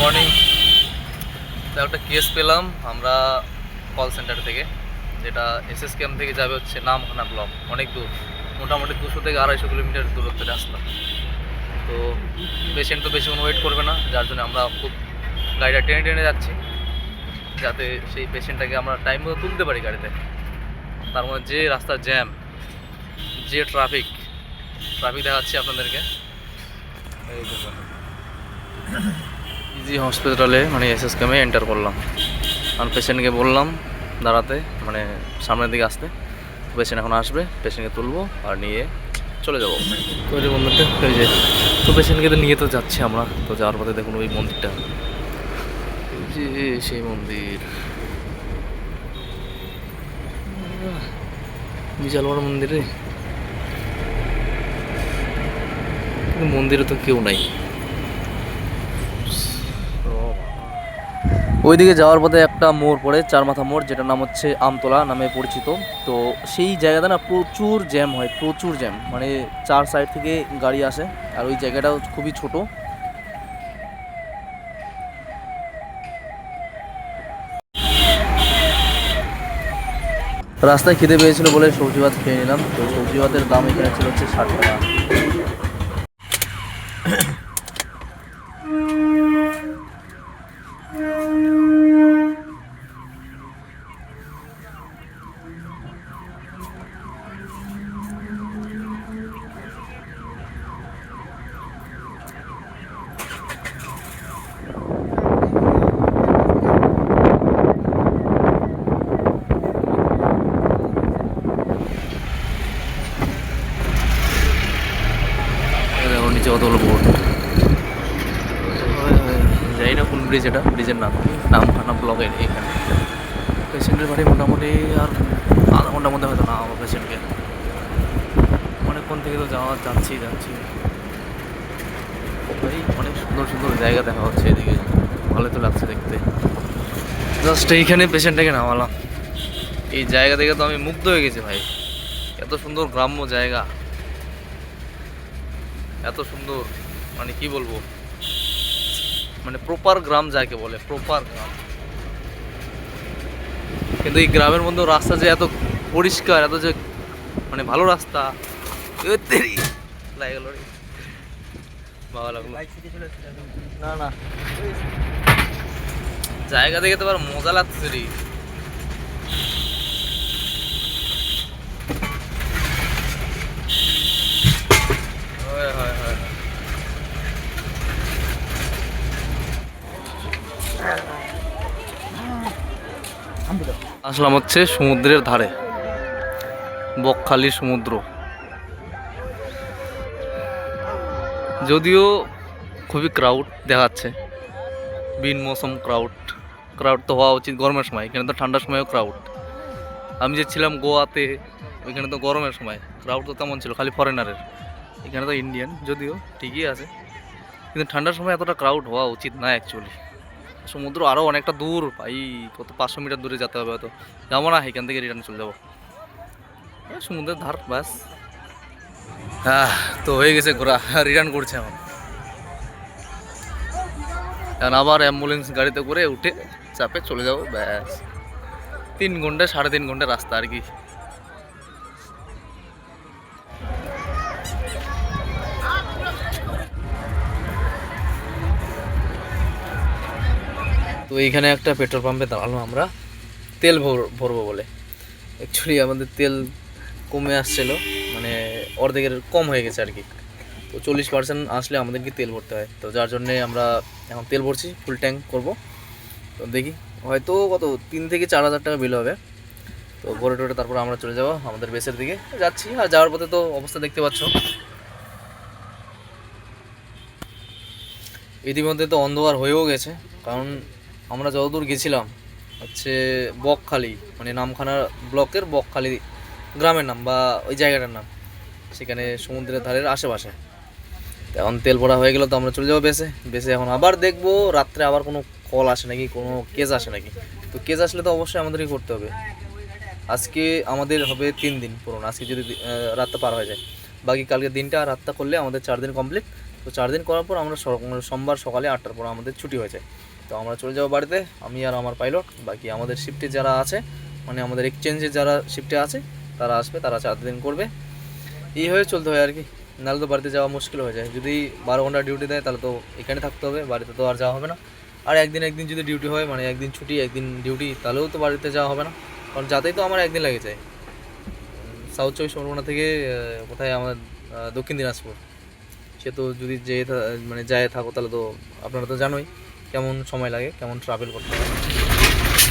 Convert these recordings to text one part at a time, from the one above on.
Morning. তো একটা case পেলাম আমরা কল সেন্টার থেকে, যেটা এসএস ক্যাম্প থেকে যাবে হচ্ছে নামখানা ব্লক, অনেক দূর, মোটামুটি 200 থেকে 250 কিলোমিটার দূরত্বের রাস্তা। তো পেশেন্ট তো বেশিক্ষণ ওয়েট করবে না, যার জন্য আমরা খুব গাড়িটা টেনে টেনে যাচ্ছি, যাতে সেই পেশেন্টটাকে আমরা টাইম মতো তুলতে পারি গাড়িতে। তার মধ্যে যে রাস্তার জ্যাম, যে ট্রাফিক দেখাচ্ছি আপনাদেরকে। এই দেখুন, ইজি হসপিটালে মানে এসএস ক্যাম্পে এন্টার করলাম। আর পেশেন্টকে বললাম দাঁড়াতে, মানে সামনের দিকে আসতে। পেশেন্ট এখন আসবে, পেশেন্টকে তুলবো আর নিয়ে চলে যাবো। তো এই মন্দিরটা এই যে, তো পেশেন্টকে তো নিয়ে তো যাচ্ছি আমরা। তো যাওয়ার পথে দেখুন ওই মন্দিরটা, এই যে সেই মন্দির, বিশাল বড় মন্দির রে। কিন্তু মন্দিরে তো কেউ নাই। ওইদিকে যাওয়ার পথে একটা মোড় পড়ে, চার মাথা মোড়, যেটার নাম হচ্ছে আমতলা নামে পরিচিত। তো সেই জায়গাটা না প্রচুর জ্যাম হয়, প্রচুর জ্যাম, মানে চার সাইড থেকে গাড়ি আসে। আর ওই জায়গাটাও খুবই ছোট। রাস্তায় খিদে পেয়েছিল বলে সবজি ভাত খেয়ে নিলাম। তো সবজি ভাতের দাম এখানে ছিল হচ্ছে 60 টাকা। নিচে কতগুলো বোর্ড, জানি না কোন ব্রিজ, এটা ব্রিজের নামখানা ব্লকের এখানে। পেশেন্টের বাড়ি মোটামুটি আর আধা ঘন্টার মধ্যে হয়তো না আমার পেশেন্টকে। অনেকক্ষণ থেকে তো যাচ্ছি। ভাই অনেক সুন্দর সুন্দর জায়গা দেখা হচ্ছে এদিকে, ভালো তো লাগছে দেখতে। জাস্ট এইখানে পেশেন্টটাকে নামালাম। এই জায়গা দেখে তো আমি মুগ্ধ হয়ে গেছি ভাই। এত সুন্দর গ্রাম্য জায়গা, এত সুন্দর, মানে কি বলবো, মানে প্রপার গ্রাম যাকে বলে, প্রপার গ্রাম। কিন্তু এই গ্রামের মধ্যে রাস্তা যে এত পরিষ্কার, এত যে মানে ভালো রাস্তা, লাগে গেল রে, ভালো লাগলো। না জায়গা দেখে তো আবার মজা লাগছে রে। হয়। আসলাম হচ্ছে সমুদ্রের ধারে, বকখালি সমুদ্র। যদিও খুবই ক্রাউড দেখাচ্ছে, বিন মৌসুম ক্রাউড তো হওয়া উচিত গরমের সময়, এখানে তো ঠান্ডার সময়ও ক্রাউড। আমি যে ছিলাম গোয়াতে, ওইখানে তো গরমের সময় ক্রাউড তো তেমন ছিল, খালি ফরেনারের। এখানে তো ইন্ডিয়ান, যদিও ঠিকই আছে, কিন্তু ঠান্ডার সময় এতটা ক্রাউড হওয়া উচিত না অ্যাকচুয়ালি। সমুদ্র আরও অনেকটা দূর ভাই, কত 500 মিটার দূরে যেতে হবে, হয়তো যাবো না, এখান থেকে রিটার্ন চলে যাবো। সমুদ্রের ধার ব্যাস। হ্যাঁ, তো হয়ে গেছে ঘোরা, রিটার্ন করছে এখন। এখন আবার অ্যাম্বুলেন্স গাড়িতে করে উঠে চাপে চলে যাবো ব্যাস। 3 ঘন্টা 3.5 ঘন্টা রাস্তা আর কি। তো এইখানে একটা পেট্রোল পাম্পে দাঁড়ালো আমরা তেল ভরবো বলে। অ্যাকচুয়ালি আমাদের তেল কমে আসছিলো, মানে অর্ধেকের কম হয়ে গেছে আর কি। তো 40% আসলে আমাদেরকে তেল ভরতে হয়, তো যার জন্যে আমরা এখন তেল ভরছি, ফুল ট্যাঙ্ক করবো। তো দেখি হয়তো কত 3 থেকে 4 হাজার টাকা বিল হবে। তো ভরে টোরে তারপর আমরা চলে যাবো আমাদের বেসের দিকে যাচ্ছি। আর যাওয়ার পথে তো অবস্থা দেখতে পাচ্ছ, ইতিমধ্যে তো অন্ধকার হয়েও গেছে। কারণ আমরা যতদূর গেছিলাম হচ্ছে বকখালি, মানে নামখানা ব্লকের বকখালি গ্রামের নাম বা ওই জায়গাটার নাম, সেখানে সমুদ্রের ধারের আশেপাশে। এখন তেল ভরা হয়ে গেল, তো আমরা চলে যাবো বেসে। এখন আবার দেখবো রাত্রে আবার কোনো কল আসে নাকি, কোনো কেস আসে নাকি। তো কেস আসলে তো অবশ্যই আমাদেরই করতে হবে। আজকে আমাদের হবে 3 দিন পুরনো, আজকে যদি রাতটা পার হয়ে যায়, বাকি কালকে দিনটা আর রাতটা করলে আমাদের 4 দিন কমপ্লিট। তো 4 দিন করার পর আমরা সোমবার সকালে 8টার পর আমাদের ছুটি হয়ে যায়। তো আমরা চলে যাবো বাড়িতে, আমি আর আমার পাইলট। বাকি আমাদের শিফটে যারা আছে, মানে আমাদের এক্সচেঞ্জে যারা শিফটে আছে তারা আসবে, তারা 4 দিন করবে। এইভাবে চলতে হয় আর কি, নাহলে তো বাড়িতে যাওয়া মুশকিল হয়ে যায়। যদি 12 ঘন্টা ডিউটি দেয় তাহলে তো এখানে থাকতে হবে, বাড়িতে তো আর যাওয়া হবে না। আর একদিন যদি ডিউটি হয়, মানে একদিন ছুটি একদিন ডিউটি, তাহলেও তো বাড়িতে যাওয়া হবে না, কারণ যাতেই তো আমার একদিন লেগে যায়। সাউথ চব্বিশ পরগনা থেকে কোথায় আমার দক্ষিণ দিনাজপুর, সে তো যদি মানে যায় থাকো তাহলে তো আপনারা তো জানোই কেমন সময় লাগে, কেমন ট্রাভেল করতে হয়।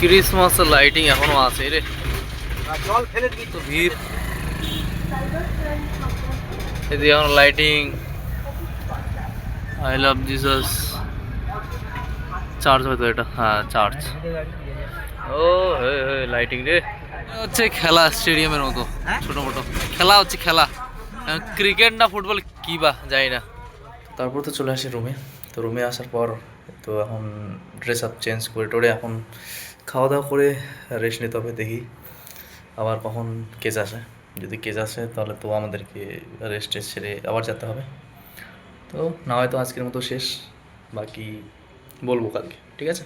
ক্রিসমাসের লাইটিং এখনো আছে রে, জল ফেলে দিই তো ভিড়। এদিকে এখন lighting, I love Jesus, church হয়তো এটা, হ্যাঁ চার্চ। ও হে হে লাইটিং রে, হচ্ছে খেলা স্টেডিয়ামের মতো, ছোটো মোটো খেলা হচ্ছে, খেলা ক্রিকেট না ফুটবল কী বা যাই না। তারপর তো চলে আসি রুমে। তো রুমে আসার পর তো এখন ড্রেস আপ চেঞ্জ করে টোরে এখন খাওয়া দাওয়া করে রেস্ট নিতে হবে। দেখি আবার কখন কেস আসে, যদি কেস আসে তাহলে তো আমাদেরকে রেস্ট ছেড়ে আবার যেতে হবে। তো না হয়তো আজকের মতো শেষ, বাকি বলবো কালকে, ঠিক আছে।